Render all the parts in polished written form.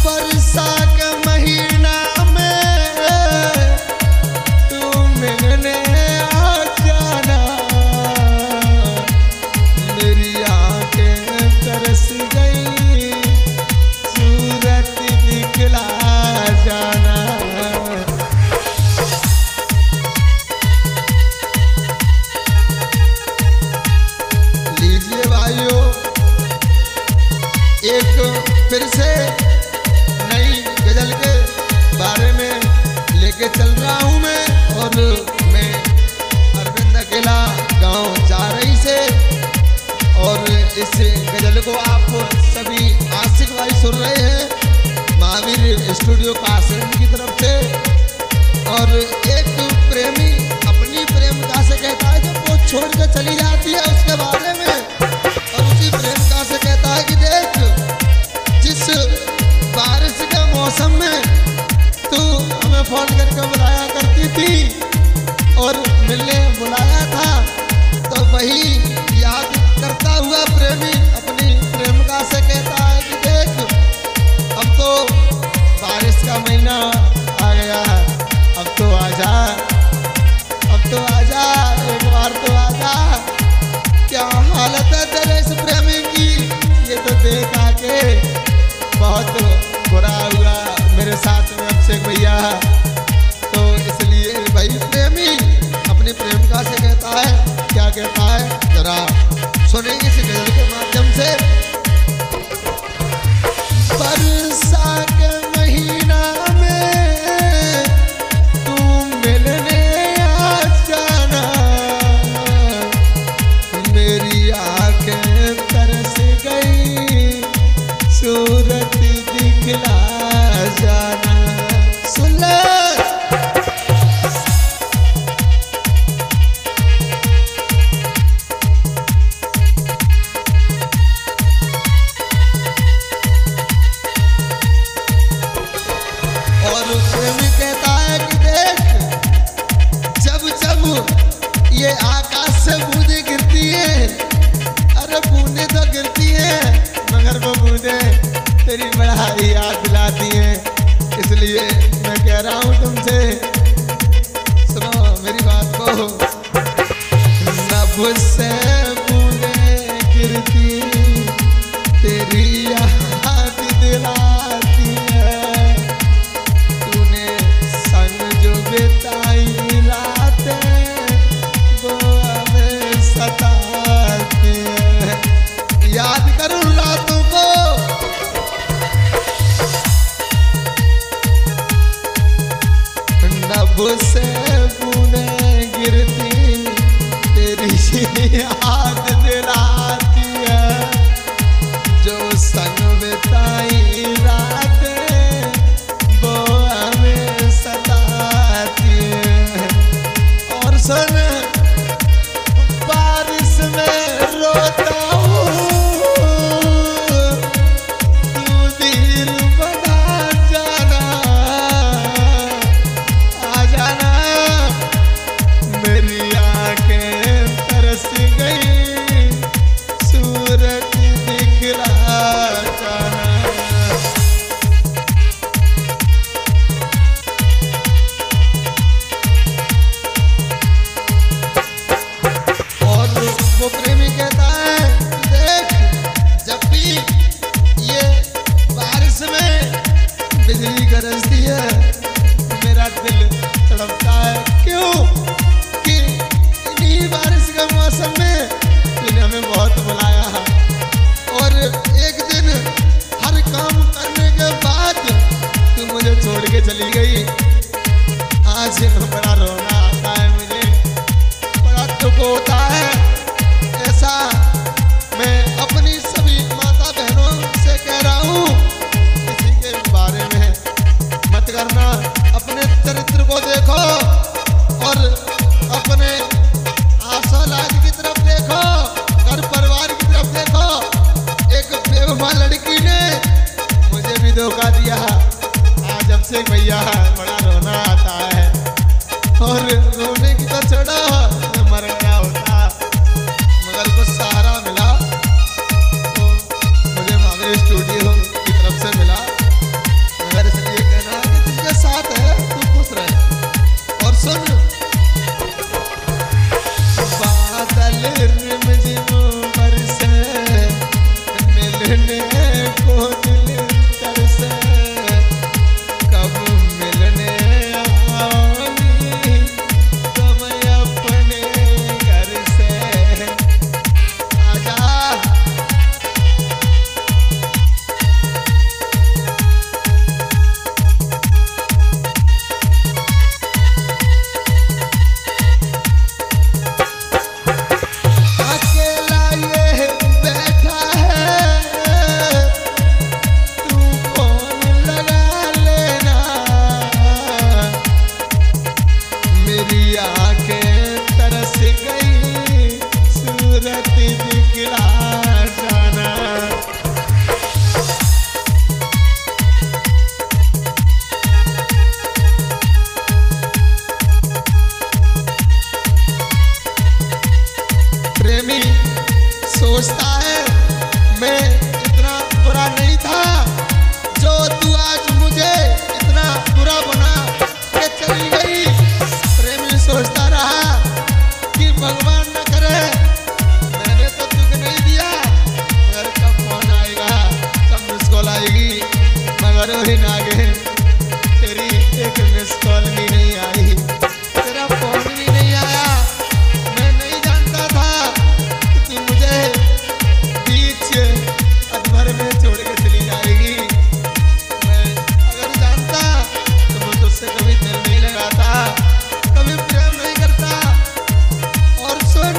वर्षा के महीना में तू मिलने आ जाना, मेरी आंखें तरस गई, सूरत दिखला जाना। लीजिए भाइयों, एक फिर से नई गजल के बारे में लेके चल रहा हूँ मैं, और मैं अरविंद अकेला गांव चारई से, और इस गजल को आप सभी आशिक भाई सुन रहे हैं महावीर स्टूडियो कासगंज की तरफ से। और एक प्रेमी अपनी प्रेमिका से कहता है जब वो छोड़ के चली जाती है उसके बारे में, और उसी प्रेमिका से कहता है कि देख, जिस बारिश के मौसम में तू हमें फोन करके बुलाया करती थी और मिलने बुलाया था, तो वही याद करता हुआ प्रेमी अपनी प्रेमिका से कहता है कि देख, अब तो बारिश का महीना आ गया है, अब तो आजा, अब तो आजा, एक बार तो आजा। क्या हालत है तेरे इस प्रेमी की, ये तो देख आके बहुत बुरा हुआ मेरे साथ में अभिषेक भैया। तो इसलिए भाई प्रेमी अपनी प्रेमिका से कहता है, क्या कहता है जरा सुनेंगे इस गजल के माध्यम से। वर्षा के महीना में तू मिलने आ जाना, मेरी आंखें तरस गई, सूरत दिखला जाना। सुन ले और प्रेमी कहता है कि देख, जब जब ये आकाश से बूंदें गिरती है, अरे बूंदें तो गिरती है मगर वो बूंदें तेरी बड़ा याद दिलाती हैं। इसलिए मैं कह रहा हूँ तुमसे, सुनो मेरी बात को, नभ से बूंदें गिरती तेरी याद दिलाती है, तूने संग जो बिताई रातें वो हमें सताती है। याद करूँ रातों को, नभ से बूंदें गिरती तेरी याद दिलाती है, जो संग बिताई रातें वो हमें सताती है। और सुन, बारिश में रोता हूँ, तू दिल बना जाना, आ जाना, मेरी आंखें तरस गई, सूरत दिखला जाना। और वो प्रेमी कहता है देख, जब भी ये बारिश में बिजली गरजती है मेरा दिल तड़पता है। क्यों कि इन्हीं बारिश के मौसम में तूने हमें बहुत बुलाया, और एक दिन हर काम करने के बाद तू मुझे छोड़ के चली गई। आज बड़ा रोना आता है मुझे, बड़ा दुख होता है। ऐसा मैं अपनी सभी माता बहनों से कह रहा हूँ, किसी के बारे में मत करना, अपने चरित्र को देखो और अपने आशा लाज की तरफ देखो, घर परिवार की तरफ देखो। एक बेवफा लड़की ने मुझे भी धोखा दिया, आज अभिषेक भैया बड़ा रोना आता है। और रोने की तो छोड़ो, मैं मर गया होता मगर कुछ सहारा मिला तो मुझे महावीर स्टूडियो की तरफ से मिला। और वही नागिन तेरी एक मिस कॉल भी नहीं आई, तेरा फोन भी नहीं आया। मैं नहीं जानता था कि तू मुझे बीच अधमर में छोड़ के चली जाएगी। मैं अगर जानता तो मैं तुझसे कभी दिल नहीं लगाता, कभी प्रेम नहीं करता। और सुन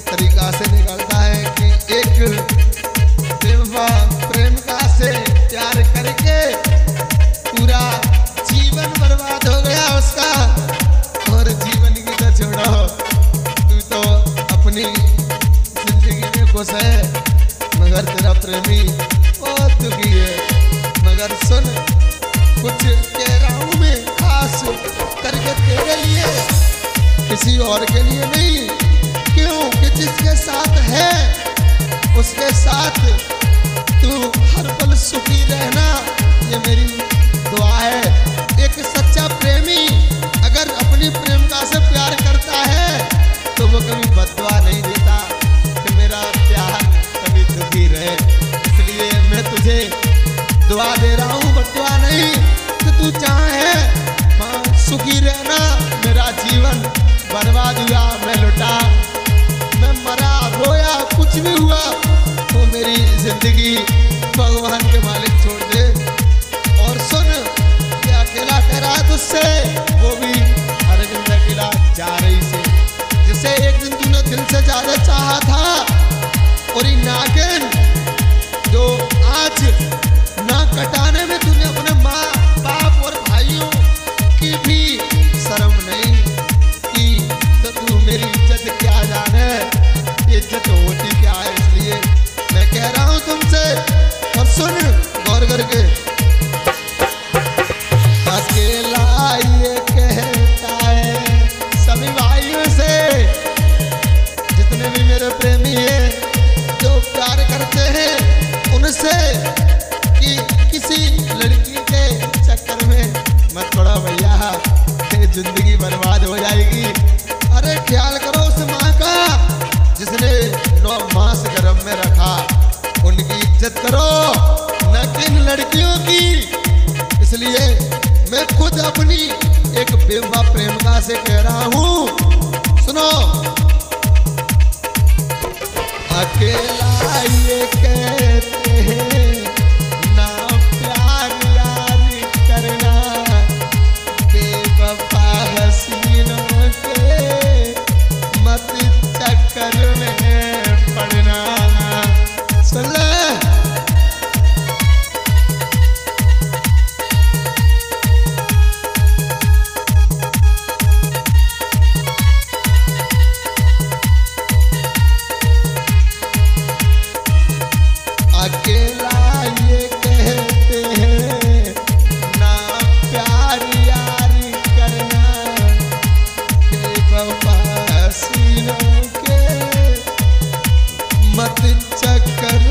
तरीका से निकलता है कि एक प्रेमिका से प्यार करके पूरा जीवन बर्बाद हो गया उसका। और जीवन की तो छोड़ो, तू तो अपनी जिंदगी में खुश है, मगर तेरा प्रेमी बहुत दुखी है। मगर सुन, कुछ कह रहा हूँ मैं खास करके तेरे लिए, किसी और के लिए नहीं। क्यों कि जिसके साथ है उसके साथ तू हर पल सुखी रहना, ये मेरी दुआ है। एक सच्चा प्रेमी अगर अपनी प्रेमिका से प्यार करता है तो वो कभी बददुआ नहीं देता कि मेरा प्यार कभी दुखी रहे। इसलिए मैं तुझे दुआ दे रहा हूँ, बददुआ नहीं, कि तू चाहे हाँ सुखी रहना। मेरा जीवन बर्बाद हुआ, मैं लुटा, मैं मरा, रोया, कुछ भी हुआ तो मेरी जिंदगी भगवान के मालिक छोड़ दे। और सुन, ये अकेला कह रहा तुझसे, वो भी अरविंद अकेला जा रही से, जिसे एक दिन तूने दिल से ज्यादा चाहा था। और ये नागिन जो आज ना कटाने में तूने अपने माँ बाप और भाइयों की भी शर्म नहीं की, तो तू मेरी इज्जत क्या जाने, इज्जत होती क्या है। इसलिए मैं कह रहा हूँ तुमसे, और सुन गौर करके, अकेला ये कहता है सभी भाइयों से, जितने भी मेरे प्रेमी हैं जो प्यार करते हैं उनसे, कि किसी लड़की के चक्कर में मत पड़ो भैया, जिंदगी बर्बाद हो जाएगी। अरे ख्याल करो उस माँ का जिसने 9 मास गर्भ में रखा, उनकी इज्जत करो, न कि इन लड़कियों की। इसलिए मैं खुद अपनी एक बेवफा प्रेमिका से कह रहा हूँ, सुनो, अकेला ये कहते हैं ना प्यार यारी करना, बेवफा हसीनों के मत चक्कर में पड़ना। सुन ले, अकेला ये कहते हैं ना प्यार यारी करना, बेवफा हसीनों के मत चक्कर